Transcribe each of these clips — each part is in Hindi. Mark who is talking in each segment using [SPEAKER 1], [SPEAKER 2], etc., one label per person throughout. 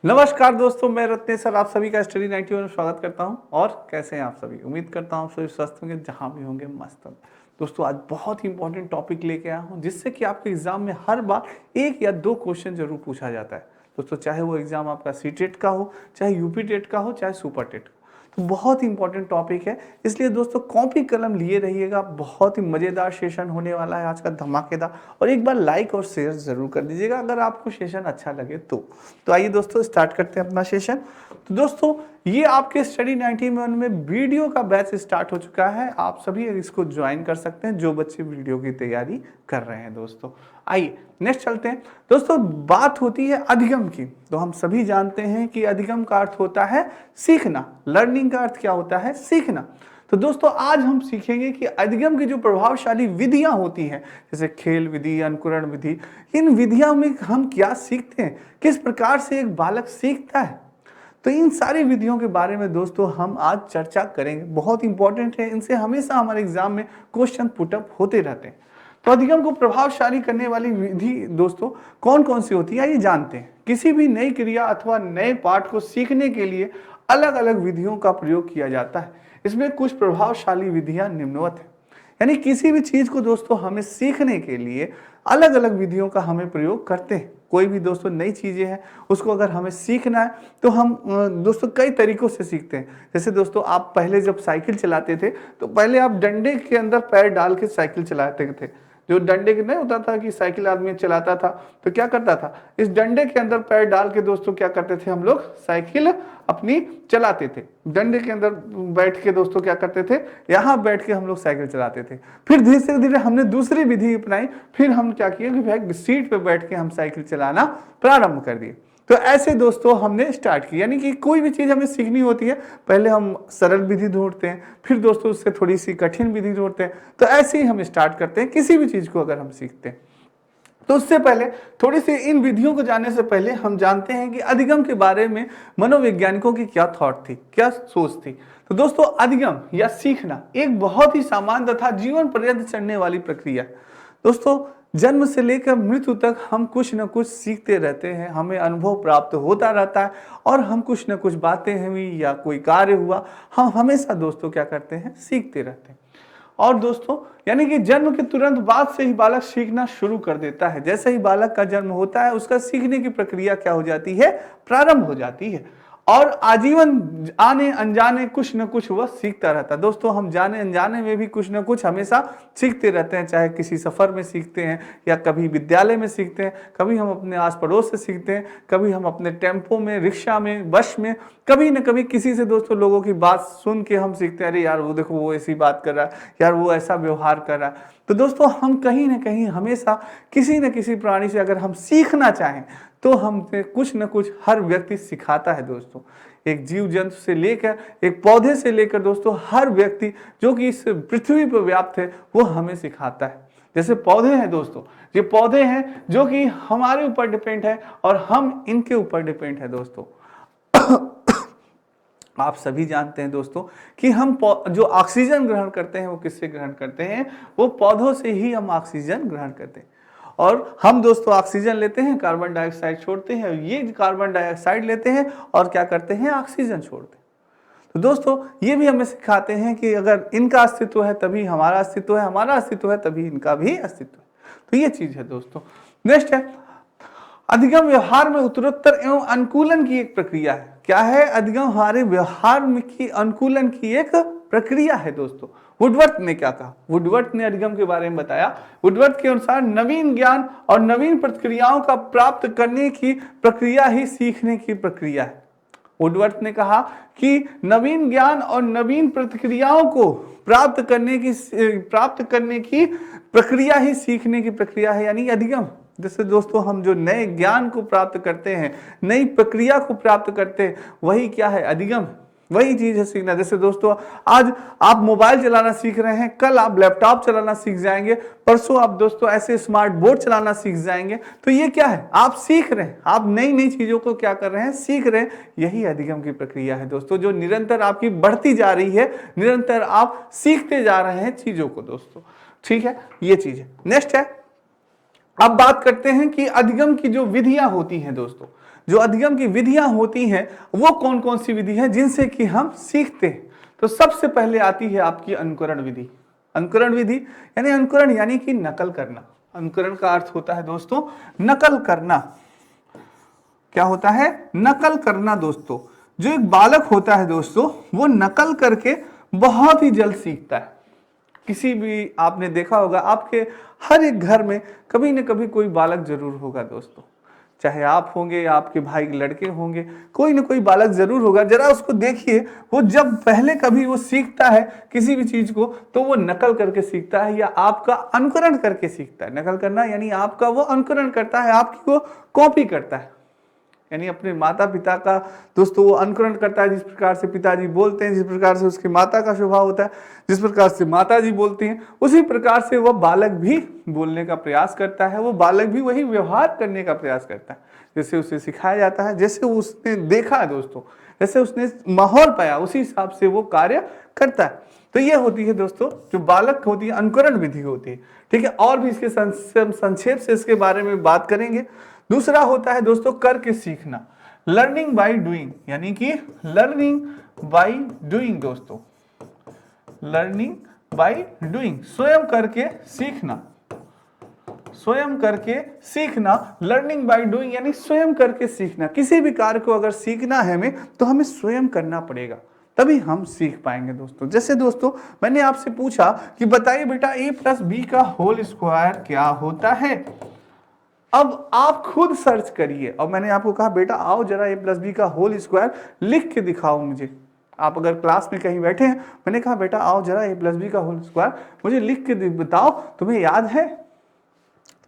[SPEAKER 1] नमस्कार दोस्तों, मैं रत्नेश सर आप सभी का स्टडी 91 में स्वागत करता हूं। और कैसे हैं आप सभी? उम्मीद करता हूं आप सभी स्वस्थ होंगे, जहां भी होंगे मस्त होंगे। दोस्तों आज बहुत ही इंपॉर्टेंट टॉपिक लेके आया हूं, जिससे कि आपके एग्जाम में हर बार एक या दो क्वेश्चन जरूर पूछा जाता है। दोस्तों चाहे वो एग्जाम आपका सीटेट का हो, चाहे यूपी टेट का हो, चाहे सुपर टेट का, तो बहुत ही इंपॉर्टेंट टॉपिक है। इसलिए दोस्तों कॉपी कलम लिए रहिएगा, बहुत ही मजेदार सेशन होने वाला है आज का, धमाकेदार। और एक बार लाइक और शेयर जरूर कर दीजिएगा अगर आपको सेशन अच्छा लगे तो आइए दोस्तों स्टार्ट करते हैं अपना सेशन। तो दोस्तों ये आपके स्टडी 91 में वीडियो का बैच स्टार्ट हो चुका है। आप सभी इसको ज्वाइन कर सकते हैं जो बच्चे वीडियो की तैयारी कर रहे हैं। दोस्तों आइए नेक्स्ट चलते हैं। दोस्तों बात होती है अधिगम की, तो हम सभी जानते हैं कि अधिगम का अर्थ होता है सीखना। लर्निंग का अर्थ क्या होता है? सीखना। तो दोस्तों आज हम सीखेंगे कि अधिगम की जो प्रभावशाली विधियां होती हैं, जैसे खेल विधि, अंकुरण विधि, इन विधियों में हम क्या सीखते हैं, किस प्रकार से एक बालक सीखता है, तो इन सारी विधियों के बारे में दोस्तों हम आज चर्चा करेंगे। बहुत इंपॉर्टेंट है, इनसे हमेशा हमारे एग्जाम में क्वेश्चन पुटअप होते रहते हैं। तो अधिगम को प्रभावशाली करने वाली विधि दोस्तों कौन कौन सी होती है ये जानते हैं। किसी भी नई क्रिया अथवा नए पाठ को सीखने के लिए अलग अलग विधियों का प्रयोग किया जाता है। इसमें कुछ प्रभावशाली विधियां निम्नवत है, यानी किसी भी चीज को दोस्तों हमें सीखने के लिए अलग अलग विधियों का हमें प्रयोग करते हैं। कोई भी दोस्तों नई चीजें हैं उसको अगर हमें सीखना है तो हम दोस्तों कई तरीकों से सीखते हैं। जैसे दोस्तों आप पहले जब साइकिल चलाते थे तो पहले आप डंडे के अंदर पैर डाल के साइकिल चलाते थे। जो डंडे के नहीं होता था कि साइकिल आदमी चलाता था तो क्या करता था, इस डंडे के अंदर पैर डाल के दोस्तों क्या करते थे, हम लोग साइकिल अपनी चलाते थे। डंडे के अंदर बैठ के दोस्तों क्या करते थे, यहाँ बैठ के हम लोग साइकिल चलाते थे। फिर धीरे धीरे हमने दूसरी विधि अपनाई, फिर हम क्या किए कि भाई सीट पे बैठ के हम साइकिल चलाना प्रारंभ कर दिए। तो ऐसे दोस्तों हमने स्टार्ट किया, यानी कि कोई भी चीज हमें सीखनी होती है पहले हम सरल विधि ढूंढते हैं, फिर दोस्तों उससे थोड़ी सी कठिन विधि ढूंढते हैं। तो ऐसे ही हम स्टार्ट करते हैं किसी भी चीज को अगर हम सीखते हैं। तो उससे पहले थोड़ी सी इन विधियों को जानने से पहले हम जानते हैं कि अधिगम के बारे में मनोवैज्ञानिकों की क्या थॉट थी, क्या सोच थी। तो दोस्तों अधिगम या सीखना एक बहुत ही सामान्य तथा जीवन पर्यंत चलने वाली प्रक्रिया है। दोस्तों जन्म से लेकर मृत्यु तक हम कुछ न कुछ सीखते रहते हैं, हमें अनुभव प्राप्त होता रहता है और हम कुछ न कुछ बातें हुई या कोई कार्य हुआ, हम हमेशा दोस्तों क्या करते हैं, सीखते रहते हैं। और दोस्तों यानी कि जन्म के तुरंत बाद से ही बालक सीखना शुरू कर देता है। जैसे ही बालक का जन्म होता है उसका सीखने की प्रक्रिया क्या हो जाती है, प्रारंभ हो जाती है। और आजीवन आने अनजाने कुछ न कुछ वह सीखता रहता है। दोस्तों हम जाने अनजाने में भी कुछ न कुछ हमेशा सीखते रहते हैं, चाहे किसी सफर में सीखते हैं या कभी विद्यालय में सीखते हैं, कभी हम अपने आस पड़ोस से सीखते हैं, कभी हम अपने टेम्पो में, रिक्शा में, बस में, कभी न कभी किसी से दोस्तों लोगों की बात सुन के हम सीखते हैं, अरे यार वो देखो वो ऐसी बात कर रहा है, यार वो ऐसा व्यवहार कर रहा है। तो दोस्तों हम कहीं ना कहीं हमेशा किसी न किसी प्राणी से अगर हम सीखना चाहें तो हमसे कुछ न कुछ हर व्यक्ति सिखाता है। दोस्तों एक जीव जंतु से लेकर, एक पौधे से लेकर दोस्तों हर व्यक्ति जो कि इस पृथ्वी पर व्याप्त है वो हमें सिखाता है। जैसे पौधे हैं दोस्तों, ये पौधे हैं जो कि हमारे ऊपर डिपेंड है और हम इनके ऊपर डिपेंड है। दोस्तों आप सभी जानते हैं दोस्तों कि हम जो ऑक्सीजन ग्रहण करते हैं वो किससे ग्रहण करते हैं, वो पौधों से ही हम ऑक्सीजन ग्रहण करते हैं। और हम दोस्तों ऑक्सीजन लेते हैं, कार्बन डाइऑक्साइड छोड़ते हैं, ये कार्बन डाइऑक्साइड लेते हैं और क्या करते हैं, ऑक्सीजन छोड़ते हैं। तो दोस्तों ये भी हमें सिखाते हैं कि अगर इनका अस्तित्व है तभी हमारा अस्तित्व है, हमारा अस्तित्व है तभी इनका भी अस्तित्व है। तो ये चीज है दोस्तों। नेक्स्ट है अधिगम व्यवहार में उत्तरोत्तर एवं अनुकूलन की एक प्रक्रिया है। क्या है? अधिगम हमारे व्यवहार में की अनुकूलन की एक प्रक्रिया है। दोस्तों वुडवर्थ ने क्या कहा? वुडवर्थ ने अधिगम के बारे में बताया। वुडवर्थ के अनुसार नवीन ज्ञान और नवीन प्रतिक्रियाओं का प्राप्त करने की प्रक्रिया ही सीखने की प्रक्रिया है। वुडवर्थ ने कहा कि नवीन ज्ञान और नवीन प्रतिक्रियाओं को प्राप्त करने की प्रक्रिया ही सीखने की प्रक्रिया है, यानी अधिगम। जैसे दोस्तों हम जो नए ज्ञान को प्राप्त करते हैं, नई प्रक्रिया को प्राप्त करते हैं, वही क्या है, अधिगम। वही चीज है सीखना। जैसे दोस्तों आज आप मोबाइल चलाना सीख रहे हैं, कल आप लैपटॉप चलाना सीख जाएंगे, परसों आप दोस्तों ऐसे स्मार्ट बोर्ड चलाना सीख जाएंगे। तो ये क्या है, आप सीख रहे हैं, आप नई नई चीजों को क्या कर रहे हैं, सीख रहे हैं। यही अधिगम की प्रक्रिया है दोस्तों, जो निरंतर आपकी बढ़ती जा रही है, निरंतर आप सीखते जा रहे हैं चीजों को दोस्तों। ठीक है, ये चीज है। नेक्स्ट है, अब बात करते हैं कि अधिगम की जो विधियां होती हैं दोस्तों, जो अधिगम की विधियां होती हैं वो कौन कौन सी विधि है जिनसे कि हम सीखते हैं। तो सबसे पहले आती है आपकी अनुकरण विधि। अनुकरण विधि यानी कि नकल करना। अनुकरण का अर्थ होता है दोस्तों नकल करना। क्या होता है? नकल करना दोस्तों। जो एक बालक होता है दोस्तों वो नकल करके बहुत ही जल्द सीखता है। किसी भी आपने देखा होगा आपके हर एक घर में कभी न कभी कोई बालक जरूर होगा दोस्तों, चाहे आप होंगे या आपके भाई के लड़के होंगे, कोई ना कोई बालक जरूर होगा। जरा उसको देखिए, वो जब पहले कभी वो सीखता है किसी भी चीज को तो वो नकल करके सीखता है या आपका अनुकरण करके सीखता है। नकल करना यानी आपका वो अनुकरण करता है, आपकी वो कॉपी करता है। यानी अपने माता पिता का दोस्तों वो अनुकरण करता है। जिस प्रकार से पिताजी बोलते हैं, जिस प्रकार से उसकी माता का स्वभाव होता है, जिस प्रकार से माता जी बोलती हैं, उसी प्रकार से वह बालक भी बोलने का प्रयास करता है। वो बालक भी वही व्यवहार करने का प्रयास करता है जैसे उसे सिखाया जाता है, जैसे उसने देखा है दोस्तों, जैसे उसने माहौल पाया उसी हिसाब से वो कार्य करता है। तो ये होती है दोस्तों जो बालक होती है अनुकरण विधि होती है। ठीक है, और भी इसके संक्षेप से इसके बारे में बात करेंगे। दूसरा होता है दोस्तों करके सीखना, लर्निंग बाय डूइंग, यानी कि लर्निंग बाय डूइंग दोस्तों, लर्निंग बाय डूइंग, स्वयं करके सीखना। स्वयं करके सीखना, लर्निंग बाय डूइंग यानी स्वयं करके सीखना। किसी भी कार्य को अगर सीखना है हमें तो हमें स्वयं करना पड़ेगा, तभी हम सीख पाएंगे दोस्तों। जैसे दोस्तों मैंने आपसे पूछा कि बताइए बेटा a+b का होल स्क्वायर क्या होता है। अब आप खुद सर्च करिए और मैंने आपको कहा बेटा आओ जरा a+b का होल स्क्वायर लिख के दिखाओ मुझे। आप अगर क्लास में कहीं बैठे हैं, मैंने कहा बेटा आओ जरा a+b का होल स्क्वायर मुझे लिख के बताओ, तुम्हें याद है?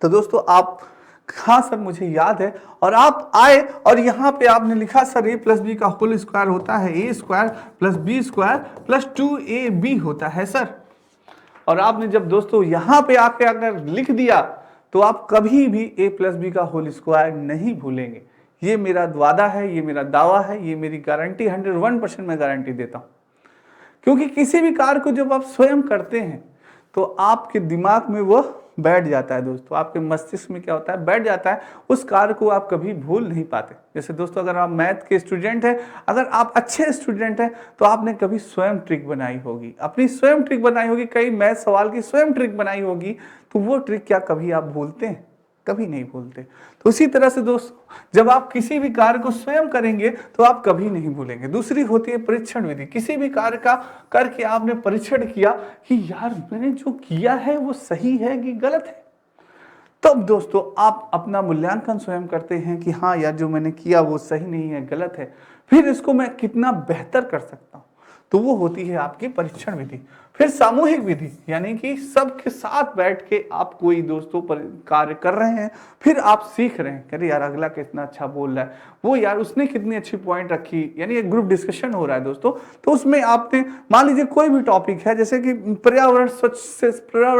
[SPEAKER 1] तो दोस्तों आप हाँ सर मुझे याद है, और आप आए और यहाँ पे आपने लिखा सर a+b का होल स्क्वायर होता है a² + b² + 2ab होता है सर। और आपने जब दोस्तों यहाँ पे आके अगर लिख दिया तो आप कभी भी a+b का होल स्क्वायर नहीं भूलेंगे। ये मेरा वादा है, ये मेरा दावा है, ये मेरी गारंटी 101% मैं गारंटी देता हूँ। क्योंकि किसी भी कार्य को जब आप स्वयं करते हैं तो आपके दिमाग में वह बैठ जाता है दोस्तों, आपके मस्तिष्क में क्या होता है, बैठ जाता है। उस कार्य को आप कभी भूल नहीं पाते। जैसे दोस्तों अगर आप मैथ के स्टूडेंट हैं, अगर आप अच्छे स्टूडेंट हैं तो आपने कभी स्वयं ट्रिक बनाई होगी, अपनी स्वयं ट्रिक बनाई होगी, कई मैथ सवाल की स्वयं ट्रिक बनाई होगी, तो वो ट्रिक क्या कभी आप भूलते हैं? कभी नहीं भूलते। तो इसी तरह से दोस्तों जब आप किसी भी कार्य को स्वयं करेंगे तो आप कभी नहीं भूलेंगे। दूसरी होती है परीक्षण विधि। किसी भी कार्य का करके आपने परीक्षण किया कि यार मैंने जो किया है वो सही है कि गलत है, तब दोस्तों आप अपना मूल्यांकन स्वयं करते हैं कि हाँ यार जो मैंने किया वो सही नहीं है, गलत है, फिर इसको मैं कितना बेहतर कर सकता हूँ। तो वो होती है आपकी परीक्षण विधि। फिर सामूहिक विधि, यानी कि सबके साथ बैठ के आप कोई दोस्तों पर कार्य कर रहे हैं, फिर आप सीख रहे हैं, अरे यार अगला कितना अच्छा बोल रहा है, वो यार उसने कितनी अच्छी पॉइंट रखी, यानी एक ग्रुप डिस्कशन हो रहा है दोस्तों। तो उसमें आपने मान लीजिए कोई भी टॉपिक है, जैसे कि पर्यावरण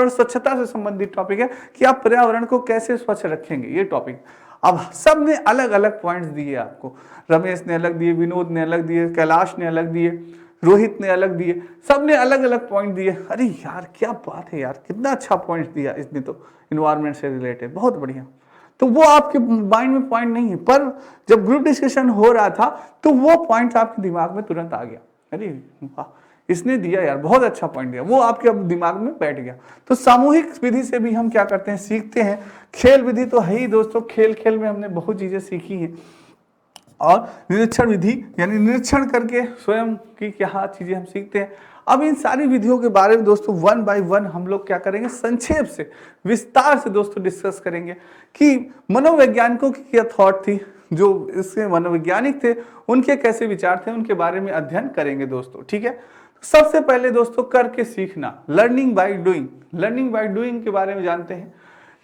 [SPEAKER 1] स्वच्छता से संबंधित टॉपिक है कि आप पर्यावरण को कैसे स्वच्छ रखेंगे, ये टॉपिक। अब सब ने अलग अलग पॉइंट्स दिए आपको, रमेश ने अलग दिए, विनोद ने अलग दिए, कैलाश ने अलग दिए, रोहित ने अलग दिए, सब ने अलग अलग पॉइंट दिए। अरे यार क्या बात है यार, कितना अच्छा पॉइंट दिया इसने तो इन्वायरमेंट से रिलेटेड, बहुत बढ़िया। तो वो आपके माइंड में पॉइंट नहीं है, पर जब ग्रुप डिस्कशन हो रहा था तो वो पॉइंट आपके दिमाग में तुरंत आ गया, अरे वाह इसने दिया यार, बहुत अच्छा पॉइंट दिया, वो आपके दिमाग में बैठ गया। तो सामूहिक विधि से भी हम क्या करते हैं, सीखते हैं। खेल विधि तो है ही दोस्तों, खेल खेल में हमने बहुत चीजें सीखी हैं। और निरीक्षण विधि, यानी निरीक्षण करके स्वयं की क्या चीजें हम सीखते हैं। अब इन सारी विधियों के बारे में दोस्तों 1 बाय 1 हम लोग क्या करेंगे, संक्षेप से विस्तार से दोस्तों डिस्कस करेंगे कि मनोवैज्ञानिकों की क्या थॉट थी, जो इसके मनोवैज्ञानिक थे उनके कैसे विचार थे, उनके बारे में अध्ययन करेंगे दोस्तों। ठीक है, सबसे पहले दोस्तों करके सीखना, learning by doing. Learning by doing के बारे में जानते हैं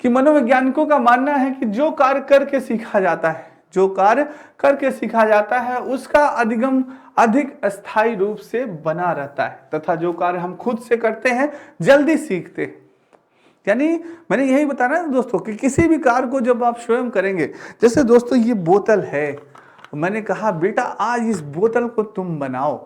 [SPEAKER 1] कि मनोवैज्ञानिकों का मानना है कि जो कार्य करके सीखा जाता है, जो कार्य करके सीखा जाता है उसका अधिगम अधिक अस्थायी रूप से बना रहता है, तथा जो कार्य हम खुद से करते हैं जल्दी सीखते हैं। यानी मैंने यही बताना है दोस्तों कि किसी भी कार्य को जब आप स्वयं करेंगे, जैसे दोस्तों ये बोतल है, मैंने कहा बेटा आज इस बोतल को तुम बनाओ,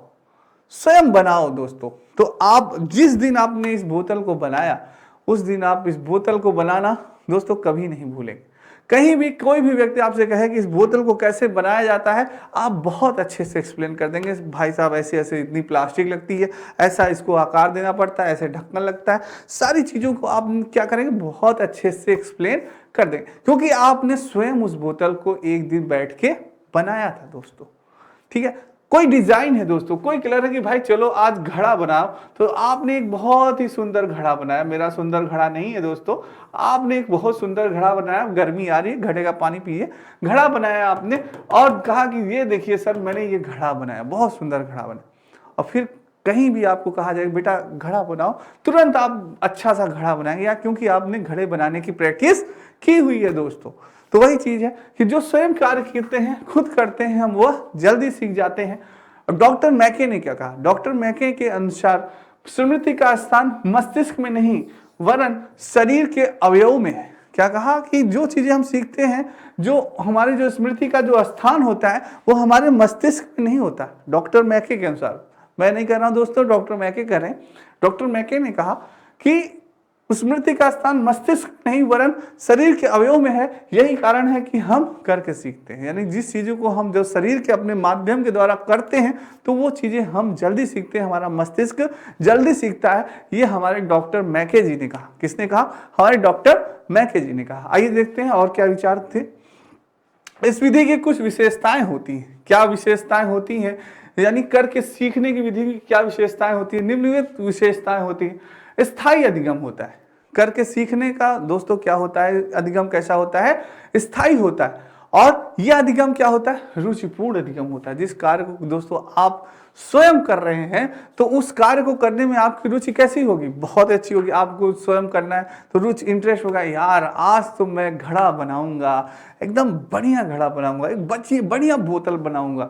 [SPEAKER 1] स्वयं बनाओ दोस्तों। तो आप जिस दिन आपने इस बोतल को बनाया उस दिन आप इस बोतल को बनाना दोस्तों कभी नहीं भूलेंगे। कहीं भी कोई भी व्यक्ति आपसे कहे कि इस बोतल को कैसे बनाया जाता है, आप बहुत अच्छे से एक्सप्लेन कर देंगे, भाई साहब ऐसे ऐसे इतनी प्लास्टिक लगती है, ऐसा इसको आकार देना पड़ता है, ऐसे ढक्कन लगता है, सारी चीज़ों को आप क्या करेंगे, बहुत अच्छे से एक्सप्लेन कर देंगे, क्योंकि आपने स्वयं उस बोतल को एक दिन बैठ के बनाया था दोस्तों। ठीक है, कोई डिजाइन है दोस्तों, कोई कलर है कि भाई चलो आज घड़ा बनाओ, तो आपने एक बहुत ही सुंदर घड़ा बनाया। मेरा सुंदर घड़ा नहीं है दोस्तों, आपने एक बहुत सुंदर घड़ा बनाया, गर्मी आ रही है, घड़े का पानी पिए, घड़ा बनाया आपने और कहा कि ये देखिए सर मैंने ये घड़ा बनाया, बहुत सुंदर घड़ा बनाया। और फिर कहीं भी आपको कहा जाए बेटा घड़ा बनाओ, तुरंत आप अच्छा सा घड़ा बनाएंगे, या क्योंकि आपने घड़े बनाने की प्रैक्टिस की हुई है दोस्तों। तो वही चीज है कि जो स्वयं कार्य करते हैं, खुद करते हैं हम, वह जल्दी सीख जाते हैं। डॉक्टर मैके ने क्या कहा, डॉक्टर मैके के अनुसार स्मृति का स्थान मस्तिष्क में नहीं वरन शरीर के अवयव में है। क्या कहा कि जो चीजें हम सीखते हैं, जो हमारे जो स्मृति का जो स्थान होता है वो हमारे मस्तिष्क में नहीं होता। डॉक्टर मैके के अनुसार, मैं नहीं कह रहा हूं दोस्तों, डॉक्टर मैके कह रहे हैं। डॉक्टर मैके ने कहा कि स्मृति का स्थान मस्तिष्क नहीं वरन शरीर के अवयव में है। यही कारण है कि हम करके सीखते हैं, यानी जिस चीजों को हम जो शरीर के अपने माध्यम के द्वारा करते हैं तो वो चीजें हम जल्दी सीखते हैं, हमारा मस्तिष्क जल्दी सीखता है। ये हमारे डॉक्टर मैके जी ने कहा। किसने कहा? हमारे डॉक्टर मैके जी ने कहा। आइए देखते हैं और क्या विचार थे। इस विधि की कुछ विशेषताएं होती हैं। क्या विशेषताएं होती हैं, यानी करके सीखने की विधि की क्या विशेषताएं होती है? निम्नलिखित विशेषताएं होती हैं। स्थायी अधिगम होता है। करके सीखने का दोस्तों क्या होता है, अधिगम कैसा होता है? स्थायी होता है। और यह अधिगम क्या होता है? रुचिपूर्ण अधिगम होता है। जिस कार्य को दोस्तों आप स्वयं कर रहे हैं तो उस कार्य को करने में आपकी रुचि कैसी होगी? बहुत अच्छी होगी। आपको स्वयं करना है तो रुचि, इंटरेस्ट होगा, यार आज तो मैं घड़ा बनाऊंगा, एकदम बढ़िया घड़ा बनाऊंगा, एक बढ़िया बोतल बनाऊंगा।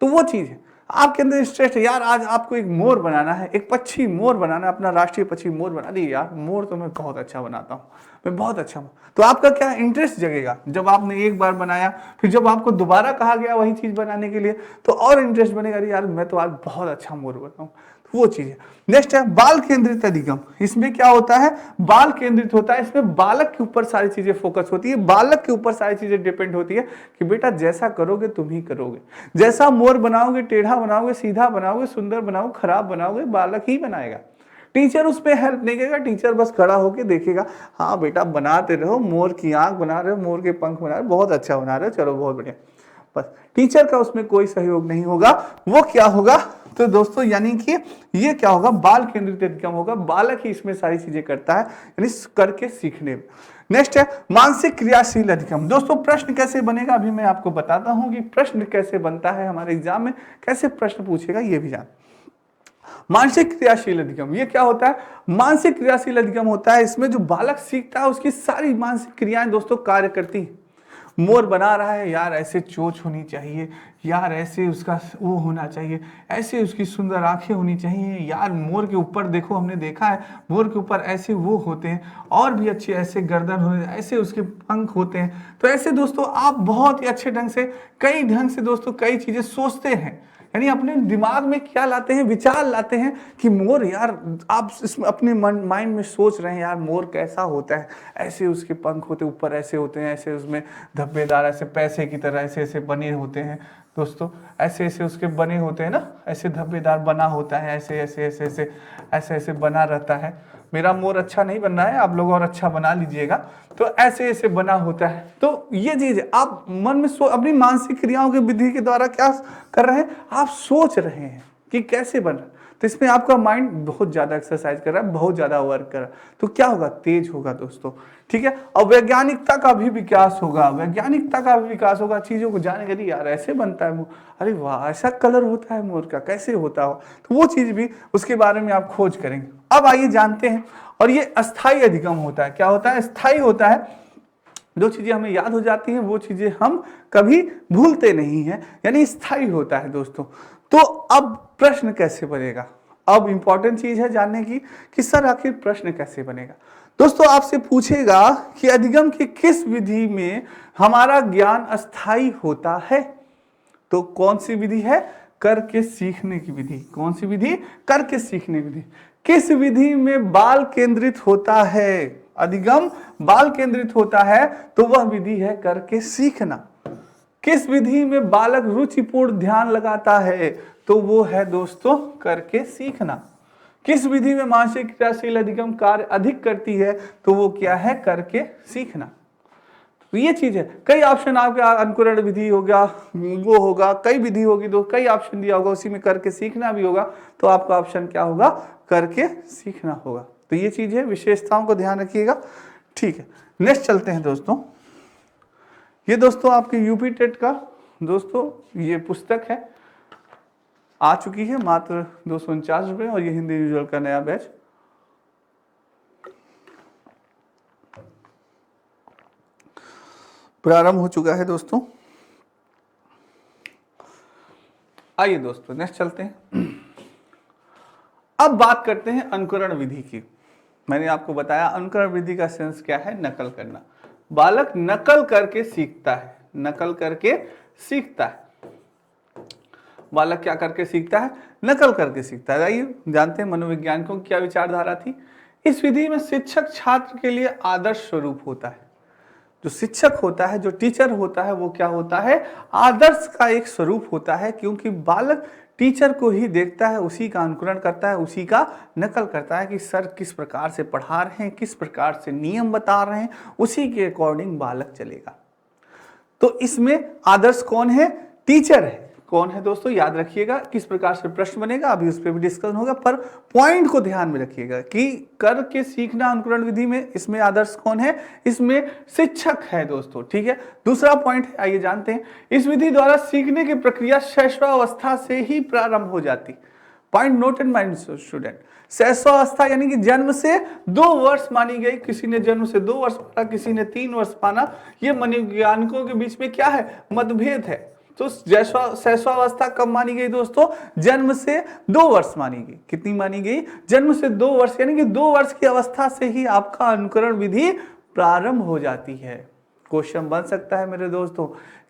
[SPEAKER 1] तो वो चीज है आपके अंदर इंटरेस्ट है, यार आज आपको एक मोर बनाना है, एक पक्षी मोर बनाना है, अपना राष्ट्रीय पक्षी मोर बना दी। यार मोर तो मैं बहुत अच्छा बनाता हूँ, मैं बहुत अच्छा हूँ। तो आपका क्या इंटरेस्ट जगेगा जब आपने एक बार बनाया, फिर जब आपको दोबारा कहा गया वही चीज बनाने के लिए तो और इंटरेस्ट बनेगा, यार मैं तो आज बहुत अच्छा मोर बनाऊँ। वो चीज है। नेक्स्ट है बाल केंद्रित अधिगम। इसमें क्या होता है? बाल केंद्रित होता है। इसमें बालक के ऊपर सारी चीजें फोकस होती है, बालक के ऊपर सारी चीजें डिपेंड होती है कि बेटा जैसा करोगे तुम ही करोगे, जैसा मोर बनाओगे, टेढ़ा बनाओगे, सीधा बनाओगे, सुंदर बनाओगे, खराब बनाओगे, बालक ही बनाएगा। टीचर उस पर हेल्प नहीं करेगा, टीचर बस खड़ा होकर देखेगा, हाँ बेटा बनाते रहो, मोर की आंख बना रहे हो, मोर के पंख बना रहे हो, बहुत अच्छा बना रहे हो, चलो बहुत बढ़िया। बस टीचर का उसमें कोई सहयोग नहीं होगा। वो क्या होगा तो दोस्तों, यानी कि ये क्या होगा? बाल केंद्रित अधिगम होगा। बालक ही इसमें सारी चीजें करता है, यानी करके सीखने में। नेक्स्ट है मानसिक क्रियाशील अधिगम। दोस्तों प्रश्न कैसे बनेगा अभी मैं आपको बताता हूं कि प्रश्न कैसे बनता है, हमारे एग्जाम में कैसे प्रश्न पूछेगा ये भी जान। मानसिक क्रियाशील अधिगम ये क्या होता है? मानसिक क्रियाशील अधिगम होता है इसमें जो बालक सीखता है उसकी सारी मानसिक क्रियाएं दोस्तों कार्य करती हैं। मोर बना रहा है, यार ऐसे चोंच होनी चाहिए, यार ऐसे उसका वो होना चाहिए, ऐसे उसकी सुंदर आंखें होनी चाहिए, यार मोर के ऊपर देखो, हमने देखा है मोर के ऊपर ऐसे वो होते हैं और भी अच्छे, ऐसे गर्दन होने, ऐसे उसके पंख होते हैं। तो ऐसे दोस्तों आप बहुत ही अच्छे ढंग से, कई ढंग से दोस्तों कई चीजें सोचते हैं, यानी अपने दिमाग में क्या लाते हैं, विचार लाते हैं कि मोर, यार आप इसमें अपने माइंड में सोच रहे हैं यार मोर कैसा होता है, ऐसे उसके पंख होते, ऊपर ऐसे होते हैं, ऐसे उसमें धब्बेदार ऐसे पैसे की तरह ऐसे ऐसे बने होते हैं दोस्तों, ऐसे ऐसे उसके बने होते हैं ना, ऐसे धब्बेदार बना होता है, ऐसे ऐसे ऐसे ऐसे ऐसे ऐसे बना रहता है। मेरा मोर अच्छा नहीं बनना है, आप लोग और अच्छा बना लीजिएगा। तो ऐसे ऐसे बना होता है। तो ये चीज आप मन में अपनी मानसिक क्रियाओं की विधि के द्वारा क्या कर रहे हैं? आप सोच रहे हैं कि कैसे बन रहा। तो इसमें आपका माइंड बहुत ज्यादा एक्सरसाइज कर रहा है, बहुत ज्यादा वर्क कर रहा है। तो क्या होगा? तेज होगा दोस्तों। ठीक है। और वैज्ञानिकता का भी विकास होगा, वैज्ञानिकता का भी विकास होगा, चीजों को जाने के लिए, यार ऐसे बनता है मोर, अरे वाह ऐसा कलर होता है मोर का, कैसे होता हो, तो वो चीज भी उसके बारे में आप खोज करेंगे। अब आइए जानते हैं। और ये अस्थायी अधिगम होता है। क्या होता है? स्थायी होता है। जो चीजें हमें याद हो जाती हैं वो चीजें हम कभी भूलते नहीं हैं, यानी स्थायी होता है दोस्तों। तो अब प्रश्न कैसे बनेगा? अब इंपॉर्टेंट चीज है जानने की कि सर आखिर प्रश्न कैसे बनेगा। दोस्तों आपसे पूछेगा कि अधिगम की किस विधि में हमारा ज्ञान अस्थायी होता है? तो कौन सी विधि है? करके सीखने की विधि। कौन सी विधि? करके सीखने की विधि। किस विधि में बाल केंद्रित होता है? अधिगम बाल केंद्रित होता है तो वह विधि है करके सीखना। किस विधि में बालक रुचिपूर्ण ध्यान लगाता है तो वो है दोस्तों करके सीखना। किस विधि में मानसिक क्रियाशील अधिगम कार्य अधिक करती है तो वो क्या है करके सीखना। तो ये चीज है। कई ऑप्शन आपके अनुकरण विधि हो गया, वो होगा, कई विधि होगी, तो कई ऑप्शन दिया होगा, उसी में करके सीखना भी होगा, तो आपका ऑप्शन क्या होगा करके सीखना होगा। तो ये चीज है, विशेषताओं को ध्यान रखिएगा। ठीक है, नेक्स्ट चलते हैं दोस्तों। ये दोस्तों आपके यूपी टेट का दोस्तों ये पुस्तक है, आ चुकी है मात्र 249 रुपये, और ये हिंदी विजुअल का नया बैच। प्रारंभ हो चुका है दोस्तों। आइए दोस्तों नेक्स्ट चलते हैं। अब बात करते हैं अनुकरण विधि की। मैंने आपको बताया अनुकरण विधि का सेंस क्या है, नकल करना। बालक नकल करके सीखता है, नकल करके सीखता है। बालक क्या करके सीखता है, नकल करके सीखता है। आइए जानते हैं मनोवैज्ञानिकों की क्या विचारधारा थी। इस विधि में शिक्षक छात्र के लिए आदर्श स्वरूप होता है। जो शिक्षक होता है, जो टीचर होता है, वो क्या होता है, आदर्श का एक स्वरूप होता है, क्योंकि बालक टीचर को ही देखता है, उसी का अनुकरण करता है, उसी का नकल करता है कि सर किस प्रकार से पढ़ा रहे हैं, किस प्रकार से नियम बता रहे हैं, उसी के अकॉर्डिंग बालक चलेगा। तो इसमें आदर्श कौन है, टीचर है। कौन है दोस्तों, याद रखिएगा किस प्रकार से प्रश्न बनेगा, अभी उस पर भी डिस्कशन होगा, पर पॉइंट को ध्यान में रखिएगा कि करके सीखना अनुकरण विधि में, इसमें आदर्श कौन है, इसमें शिक्षक है दोस्तों। ठीक है, दूसरा पॉइंट है, आइए जानते हैं। इस विधि द्वारा सीखने की प्रक्रिया शैशवावस्था से ही प्रारंभ हो जाती। Point note and mind student. शैशवावस्था यानी कि जन्म से 2 वर्ष मानी गई, किसी ने जन्म से 2 वर्ष माना, किसी ने 3 वर्ष माना। ये मनोवैज्ञानिकों के बीच में क्या है, मतभेद है। तो शैशवावस्था कब मानी गई दोस्तों, जन्म से 2 वर्ष मानी गई। कितनी मानी गई, जन्म से 2 वर्ष, यानी कि 2 वर्ष की अवस्था से ही आपका अनुकरण विधि प्रारंभ हो जाती है। क्वेश्चन बन सकता है मेरे दोस्तों,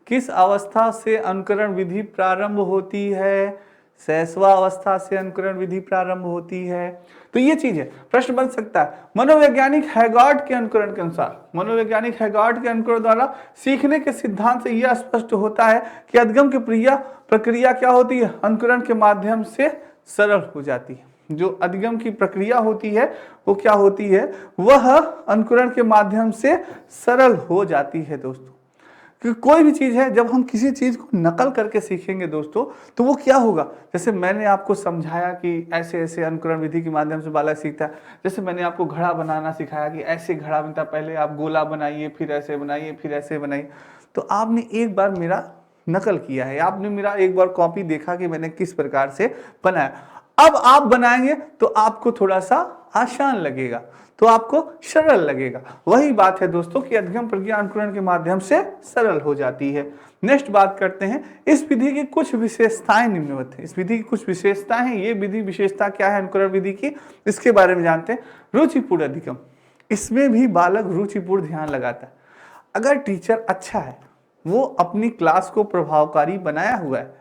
[SPEAKER 1] किस अवस्था से अनुकरण विधि प्रारंभ होती है, शैशवावस्था से अनुकरण विधि प्रारंभ होती है। तो ये चीज है, प्रश्न बन सकता है। मनोवैज्ञानिक हैगार्ड के अनुकरण के अनुसार, मनोवैज्ञानिक हैगार्ड के अनुकरण द्वारा सीखने के सिद्धांत से यह स्पष्ट होता है कि अधिगम की प्रक्रिया क्या होती है, अनुकरण के माध्यम से सरल हो जाती है। जो अधिगम की प्रक्रिया होती है वो क्या होती है, वह अनुकरण के माध्यम से सरल हो जाती है दोस्तों। कि कोई भी चीज है, जब हम किसी चीज को नकल करके सीखेंगे दोस्तों, तो वो क्या होगा, जैसे मैंने आपको समझाया कि ऐसे ऐसे अनुकरण विधि के माध्यम से बालक सीखता है। जैसे मैंने आपको घड़ा बनाना सिखाया कि ऐसे घड़ा बनता, पहले आप गोला बनाइए, फिर ऐसे बनाइए, फिर ऐसे बनाइए। तो आपने एक बार मेरा नकल किया है, आपने मेरा एक बार कॉपी देखा कि मैंने किस प्रकार से बनाया। अब आप बनाएंगे तो आपको थोड़ा सा आसान लगेगा, तो आपको सरल लगेगा। वही बात है दोस्तों कि अधिगम प्रक्रिया अनुकरण के माध्यम से सरल हो जाती है। नेक्स्ट बात करते हैं, इस विधि की कुछ विशेषताएं निम्नवत है। इस विधि की कुछ विशेषताएं हैं। ये विधि विशेषता क्या है अनुकरण विधि की, इसके बारे में जानते हैं। रुचिपूर्ण अधिगम, इसमें भी बालक रुचिपूर्ण ध्यान लगाता है। अगर टीचर अच्छा है, वो अपनी क्लास को प्रभावकारी बनाया हुआ है,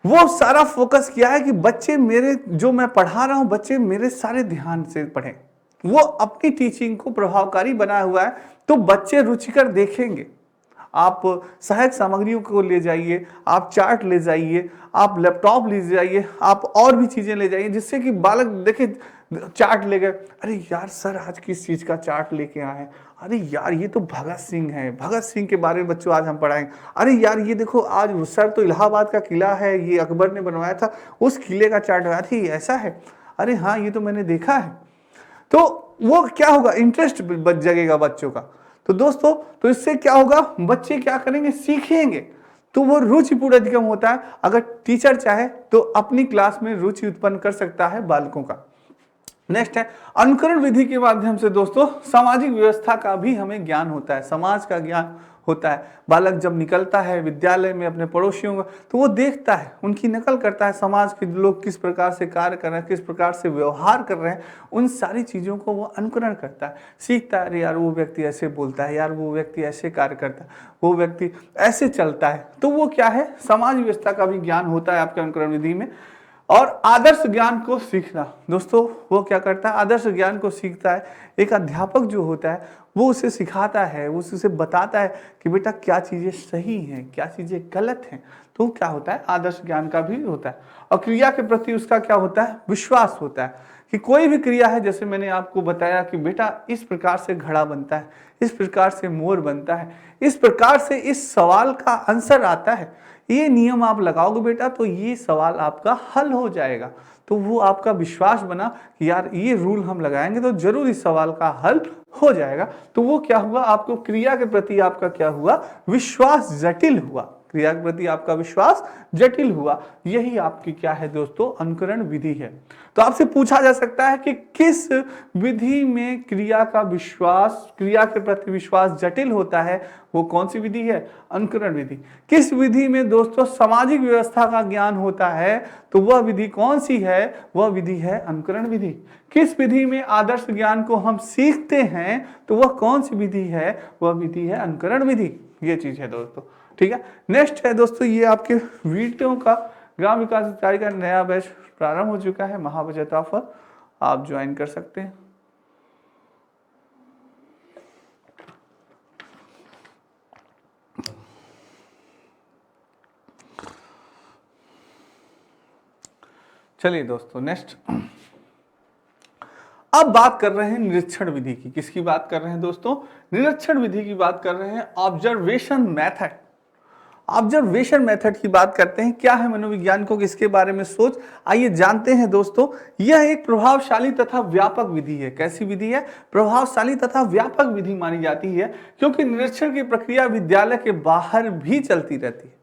[SPEAKER 1] वो सारा फोकस किया है कि बच्चे मेरे, जो मैं पढ़ा रहा हूं, बच्चे मेरे सारे ध्यान से पढ़ें, वो अपनी टीचिंग को प्रभावकारी बनाया हुआ है, तो बच्चे रुचिकर देखेंगे। आप सहायक सामग्रियों को ले जाइए, आप चार्ट ले जाइए, आप लैपटॉप ले जाइए, आप और भी चीजें ले जाइए, जिससे कि बालक देखे, चार्ट ले गए, अरे यार सर आज किस चीज का चार्ट लेके आए हैं, अरे यार ये तो भगत सिंह है, भगत सिंह के बारे में बच्चों आज हम पढ़ाएंगे। अरे यार ये देखो आज सर तो इलाहाबाद का किला है, ये अकबर ने बनवाया था, उस किले का चार्ट, अरे ऐसा है, अरे हाँ ये तो मैंने देखा है। तो वो क्या होगा, इंटरेस्ट जगेगा बच्चों का। तो दोस्तों, तो इससे क्या होगा, बच्चे क्या करेंगे, सीखेंगे। तो वो रुचिपूर्ण अधिगम होता है। अगर टीचर चाहे तो अपनी क्लास में रुचि उत्पन्न कर सकता है बालकों का। नेक्स्ट है, अनुकरण विधि के माध्यम से दोस्तों सामाजिक व्यवस्था का भी हमें ज्ञान होता है, समाज का ज्ञान होता है। बालक जब निकलता है विद्यालय में अपने पड़ोसियों का, तो वो देखता है, उनकी नकल करता है, समाज के लोग किस प्रकार से कार्य कर रहे हैं, किस प्रकार से व्यवहार कर रहे हैं, उन सारी चीज़ों को वो अनुकरण करता है, सीखता है। अरे यार वो व्यक्ति ऐसे बोलता है, यार वो व्यक्ति ऐसे कार्य करता है, वो व्यक्ति ऐसे चलता है। तो वो क्या है, समाज व्यवस्था का भी ज्ञान होता है आपके अनुकरण विधि में। और आदर्श ज्ञान को सीखना, दोस्तों वो क्या करता है, आदर्श ज्ञान को सीखता है। एक अध्यापक जो होता है वो उसे सिखाता है, वो उसे बताता है कि बेटा क्या चीजें सही हैं, क्या चीजें गलत हैं। तो क्या होता है, आदर्श ज्ञान का भी होता है। और क्रिया के प्रति उसका क्या होता है, विश्वास होता है कि कोई भी क्रिया है, जैसे मैंने आपको बताया कि बेटा इस प्रकार से घड़ा बनता है, इस प्रकार से मोर बनता है, इस प्रकार से इस सवाल का आंसर आता है, ये नियम आप लगाओगे बेटा तो ये सवाल आपका हल हो जाएगा। तो वो आपका विश्वास बना कि यार ये रूल हम लगाएंगे तो जरूर इस सवाल का हल हो जाएगा। तो वो क्या हुआ, आपको क्रिया के प्रति आपका क्या हुआ, विश्वास जटिल हुआ, क्रिया के प्रति आपका विश्वास जटिल हुआ। यही आपकी क्या है दोस्तों, अनुकरण विधि है। तो आपसे पूछा जा सकता है कि किस विधि में क्रिया का विश्वास, क्रिया के प्रति विश्वास जटिल होता है, वो कौन सी विधि है, अनुकरण विधि। किस विधि में दोस्तों सामाजिक व्यवस्था का ज्ञान होता है, तो वह विधि कौन सी है, वह विधि है अनुकरण विधि। किस विधि में आदर्श ज्ञान को हम सीखते हैं, तो वह कौन सी विधि है, वह विधि है अनुकरण विधि। ये चीज है दोस्तों, ठीक है। नेक्स्ट है दोस्तों, ये आपके वीडियो का ग्राम विकास अधिकारी का नया बैच प्रारंभ हो चुका है, महाबचत ऑफर, आप ज्वाइन कर सकते हैं। चलिए दोस्तों नेक्स्ट, अब बात कर रहे हैं निरीक्षण विधि की। किसकी बात कर रहे हैं दोस्तों, निरीक्षण विधि की बात कर रहे हैं। ऑब्जर्वेशन मेथड, ऑब्जर्वेशन मेथड की बात करते हैं। क्या है मनोविज्ञान को किसके बारे में सोच, आइए जानते हैं दोस्तों। यह एक प्रभावशाली तथा व्यापक विधि है। कैसी विधि है, प्रभावशाली तथा व्यापक विधि मानी जाती है, क्योंकि निरीक्षण की प्रक्रिया विद्यालय के बाहर भी चलती रहती है।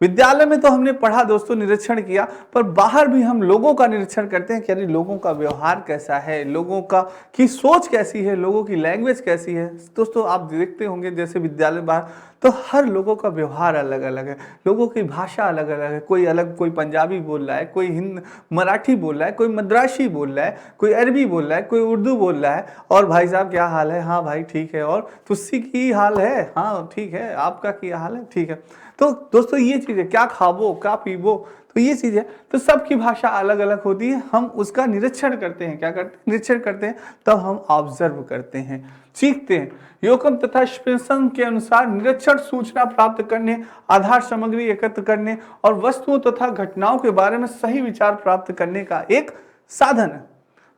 [SPEAKER 1] विद्यालय में तो हमने पढ़ा दोस्तों, निरीक्षण किया, पर बाहर भी हम लोगों का निरीक्षण करते हैं कि अरे लोगों का व्यवहार कैसा है, लोगों का की सोच कैसी है, लोगों की लैंग्वेज कैसी है। दोस्तों आप देखते होंगे जैसे विद्यालय बाहर तो हर लोगों का व्यवहार अलग अलग है, लोगों की भाषा अलग अलग है। कोई अलग, कोई पंजाबी बोल रहा है, कोई मराठी बोल रहा है, कोई मद्रासी बोल रहा है, कोई अरबी बोल रहा है, कोई उर्दू बोल रहा है। और भाई साहब क्या हाल है, हाँ भाई ठीक है, और तुस्सी की हाल है, हाँ ठीक है, आपका क्या हाल है, ठीक है। तो दोस्तों ये चीज है, क्या खाबो क्या पीबो, तो ये चीज है। तो सबकी भाषा अलग अलग होती है, हम उसका निरीक्षण करते हैं। क्या करते हैं, निरीक्षण करते हैं, तब हम ऑब्जर्व करते हैं, सीखते हैं। योकम तथा स्पेंसन के अनुसार निरीक्षण सूचना प्राप्त करने, आधार सामग्री एकत्र करने और वस्तुओं तथा घटनाओं के बारे में सही विचार प्राप्त करने का एक साधन है।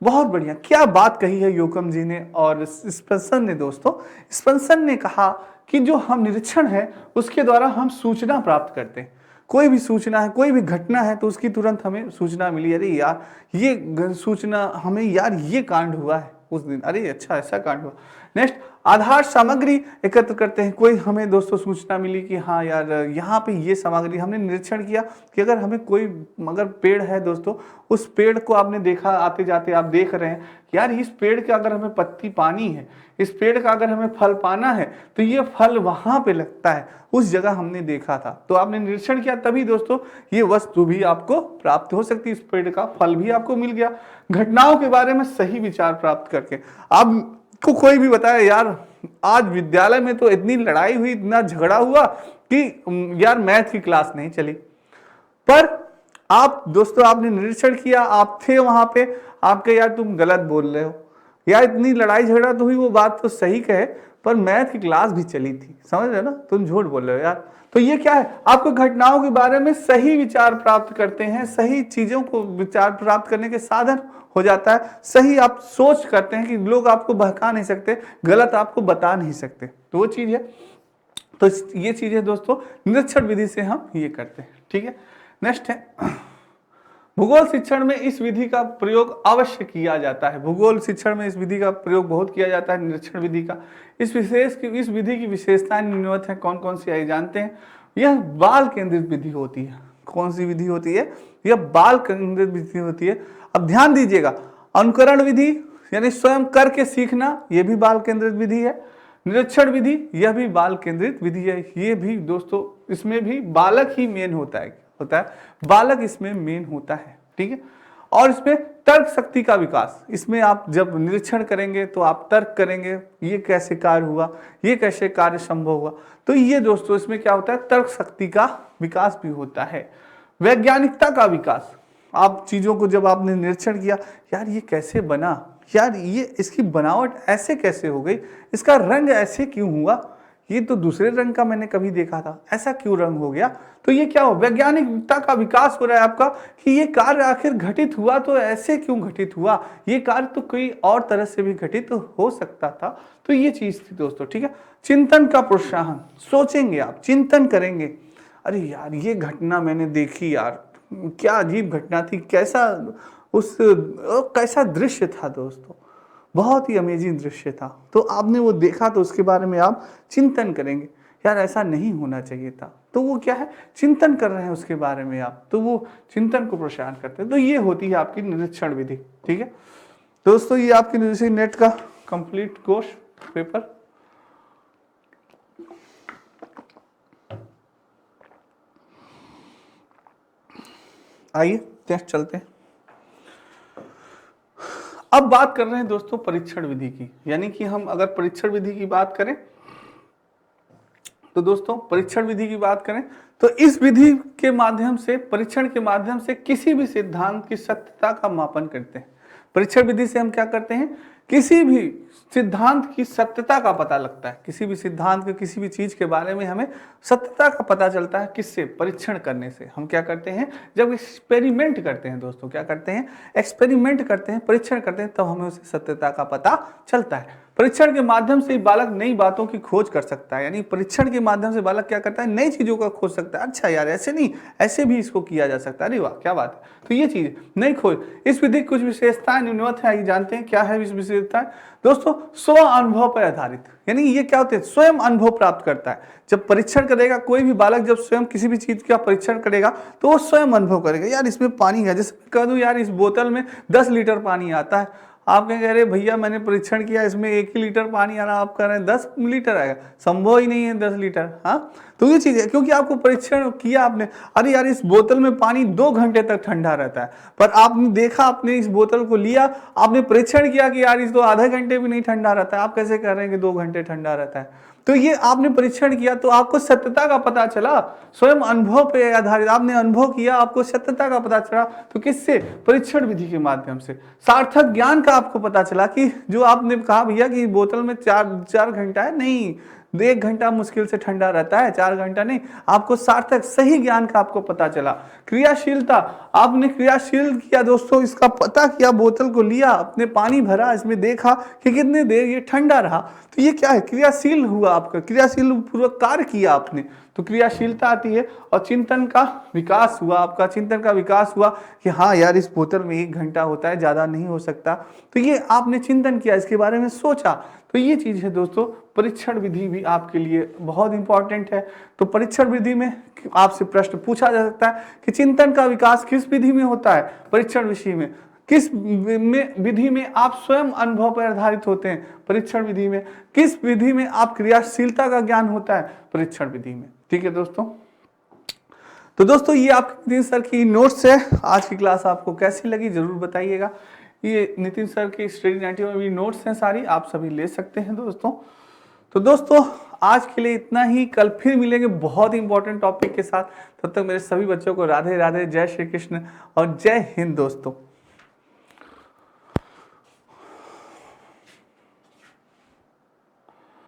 [SPEAKER 1] बहुत बढ़िया, क्या बात कही है योकम जी ने और स्पेंसन ने दोस्तों। स्पेंसन ने कहा कि जो हम निरीक्षण है उसके द्वारा हम सूचना प्राप्त करते हैं। कोई भी सूचना है, कोई भी घटना है, तो उसकी तुरंत हमें सूचना मिली, अरे यार ये सूचना हमें, यार ये कांड हुआ है उस दिन, अरे अच्छा ऐसा कांड हुआ। नेक्स्ट, आधार सामग्री एकत्र करते हैं। कोई हमें दोस्तों सूचना मिली कि हाँ यार यहाँ पे ये सामग्री, हमने निरीक्षण किया कि अगर हमें कोई, अगर पेड़ है दोस्तों, उस पेड़ को आपने देखा, आते जाते आप देख रहे हैं यार इस पेड़ के अगर हमें पत्ती पानी है, इस पेड़ का अगर हमें फल पाना है, तो ये फल वहां पे लगता है, उस जगह हमने देखा था, तो आपने निरीक्षण किया, तभी दोस्तों ये वस्तु भी आपको प्राप्त हो सकती है, इस पेड़ का फल भी आपको मिल गया। घटनाओं के बारे में सही विचार प्राप्त करके, आपको कोई भी बताया यार आज विद्यालय में तो इतनी लड़ाई हुई, इतना झगड़ा हुआ कि यार मैथ की क्लास नहीं चली, पर आप दोस्तों आपने निरीक्षण किया, आप थे वहां पे, आपके यार तुम गलत बोल रहे हो, यार इतनी लड़ाई झगड़ा तो हुई, वो बात तो सही कहे, पर मैथ की क्लास भी चली थी, समझ रहे हो ना, तुम झूठ बोल रहे हो यार। तो ये क्या है, आपको घटनाओं के बारे में सही विचार प्राप्त करते हैं, सही चीजों को विचार प्राप्त करने के साधन हो जाता है। सही आप सोच करते हैं कि लोग आपको बहका नहीं सकते, गलत आपको बता नहीं सकते, तो वो चीज है। तो ये चीज है दोस्तों, निरीक्षण विधि से हम ये करते हैं, ठीक है। नेक्स्ट है भूगोल शिक्षण में इस विधि का प्रयोग अवश्य किया जाता है। भूगोल शिक्षण में इस विधि का प्रयोग बहुत किया जाता है, निरीक्षण विधि का। इस विधि की विशेषताएं निम्नवत हैं, कौन कौन सी आई जानते हैं। यह बाल केंद्रित विधि होती है। कौन सी विधि होती है, यह बाल केंद्रित विधि होती है। अब ध्यान दीजिएगा, अनुकरण विधि यानी स्वयं करके सीखना, यह भी बाल केंद्रित विधि है। निरीक्षण विधि, यह भी बाल केंद्रित विधि है। ये भी दोस्तों, इसमें भी बालक ही मेन होता है, बालक इसमें मेन होता है, ठीक है। और इसमें तर्क शक्ति का विकास, इसमें आप जब निरीक्षण करेंगे तो आप तर्क करेंगे, ये कैसे कार्य हुआ, ये कैसे कार्य संभव हुआ, तो ये दोस्तों इसमें क्या होता है, तर्क शक्ति का विकास भी होता है। वैज्ञानिकता का विकास, आप चीज़ों को जब आपने निरीक्षण किया, यार ये कैसे बना, यार ये इसकी बनावट ऐसे कैसे हो गई, इसका रंग ऐसे क्यों हुआ, ये तो दूसरे रंग का मैंने कभी देखा था, ऐसा क्यों रंग हो गया। तो ये क्या हो, वैज्ञानिकता का विकास हो रहा है आपका कि ये कार्य आखिर घटित हुआ तो ऐसे क्यों घटित हुआ, ये कार्य तो कोई और तरह से भी घटित हो सकता था। तो ये चीज थी दोस्तों, ठीक है। चिंतन का प्रोत्साहन, सोचेंगे आप, चिंतन करेंगे, अरे यार ये घटना मैंने देखी यार, क्या अजीब घटना थी, कैसा दृश्य था दोस्तों, बहुत ही अमेजिंग दृश्य था। तो आपने वो देखा तो उसके बारे में आप चिंतन करेंगे, यार ऐसा नहीं होना चाहिए था। तो वो क्या है, चिंतन कर रहे हैं उसके बारे में आप, तो वो चिंतन को प्रोत्साहन करते हैं। तो ये होती है आपकी निरीक्षण विधि, ठीक है दोस्तों। ये आपकी निरीक्षण नेट का कंप्लीट कोर्स पेपर। आइए टेस्ट चलते हैं। अब बात कर रहे हैं दोस्तों परीक्षण विधि की, यानी कि हम अगर परीक्षण विधि की बात करें तो दोस्तों परीक्षण विधि की बात करें तो इस विधि के माध्यम से, परीक्षण के माध्यम से किसी भी सिद्धांत की सत्यता का मापन करते हैं। परीक्षण विधि से हम क्या करते हैं, किसी भी सिद्धांत की सत्यता का पता लगता है, किसी भी सिद्धांत के किसी भी चीज के बारे में हमें सत्यता का पता चलता है, किससे, परीक्षण करने से। हम क्या करते हैं, जब एक्सपेरिमेंट करते हैं दोस्तों, क्या करते हैं, एक्सपेरिमेंट करते हैं, परीक्षण करते हैं, तब हमें उसे सत्यता का पता चलता है। परीक्षण के माध्यम से बालक नई बातों की खोज कर सकता है, यानी परीक्षण के माध्यम से बालक क्या करता है, नई चीजों का खोज सकता है। अच्छा यार ऐसे नहीं, ऐसे भी इसको किया जा सकता है, अरे वाह क्या बात है। तो ये चीज नई खोज, इस विधि कुछ विशेषताएं निम्नवत है, जानते हैं क्या है इस विशेषताएं दोस्तों, स्व अनुभव पर आधारित, यानी ये क्या होते हैं, स्वयं अनुभव प्राप्त करता है। जब परीक्षण करेगा कोई भी बालक, जब स्वयं किसी भी चीज का परीक्षण करेगा तो वो स्वयं अनुभव करेगा, यार इसमें पानी है, जैसे कह दूं यार इस बोतल में 10 लीटर पानी आता है, आप क्या कह रहे भैया मैंने परीक्षण किया इसमें 1 ही लीटर पानी आ रहा, आप कह रहे हैं 10 लीटर आएगा, संभव ही नहीं है 10 लीटर। हाँ तो ये चीज है, क्योंकि आपको परीक्षण किया आपने, अरे यार इस बोतल में पानी 2 घंटे तक ठंडा रहता है, पर आपने देखा, आपने इस बोतल को लिया, आपने परीक्षण किया कि यार इस तो आधे घंटे भी नहीं ठंडा रहता है, आप कैसे कह रहे हैं कि 2 घंटे ठंडा रहता है। तो ये आपने परीक्षण किया तो आपको सत्यता का पता चला, स्वयं अनुभव पे आधारित आपने अनुभव किया, आपको सत्यता का पता चला। तो किससे, परीक्षण विधि के माध्यम से। सार्थक ज्ञान का आपको पता चला कि जो आपने कहा भैया कि बोतल में 4 घंटा है, नहीं 1 घंटा मुश्किल से ठंडा रहता है, 4 घंटा नहीं, आपको सार्थक सही ज्ञान का आपको पता चला। क्रियाशीलता, आपने क्रियाशील किया दोस्तों, इसका पता किया, बोतल को लिया, अपने पानी भरा, इसमें देखा कि कितनी देर ये ठंडा रहा, तो ये क्या है, क्रियाशील हुआ आपका, क्रियाशील पूर्वक कार्य किया आपने, तो क्रियाशीलता आती है। और चिंतन का विकास हुआ आपका, चिंतन का विकास हुआ कि हाँ यार इस बोतल में 1 घंटा होता है, ज्यादा नहीं हो सकता, तो ये आपने चिंतन किया, इसके बारे में सोचा। तो ये चीज है दोस्तों, परीक्षण विधि भी आपके लिए बहुत इंपॉर्टेंट है। तो परीक्षण विधि में आपसे प्रश्न पूछा जा सकता है कि चिंतन का विकास किस विधि में होता है, परीक्षण विषय में, किस विधि में आप स्वयं अनुभव पर आधारित होते हैं, परीक्षण विधि में, किस विधि में आप क्रियाशीलता का ज्ञान होता है, परीक्षण विधि में। ठीक है दोस्तों, तो दोस्तों ये आपके नितिन सर की नोट्स है। आज की क्लास आपको कैसी लगी जरूर बताइएगा। ये नितिन सर की स्टडी 90 में भी नोट्स हैं सारी, आप सभी ले सकते हैं दोस्तों। तो दोस्तों आज के लिए इतना ही, कल फिर मिलेंगे बहुत इंपॉर्टेंट टॉपिक के साथ। तब तक मेरे सभी बच्चों को राधे राधे, जय श्री कृष्ण और जय हिंद दोस्तों।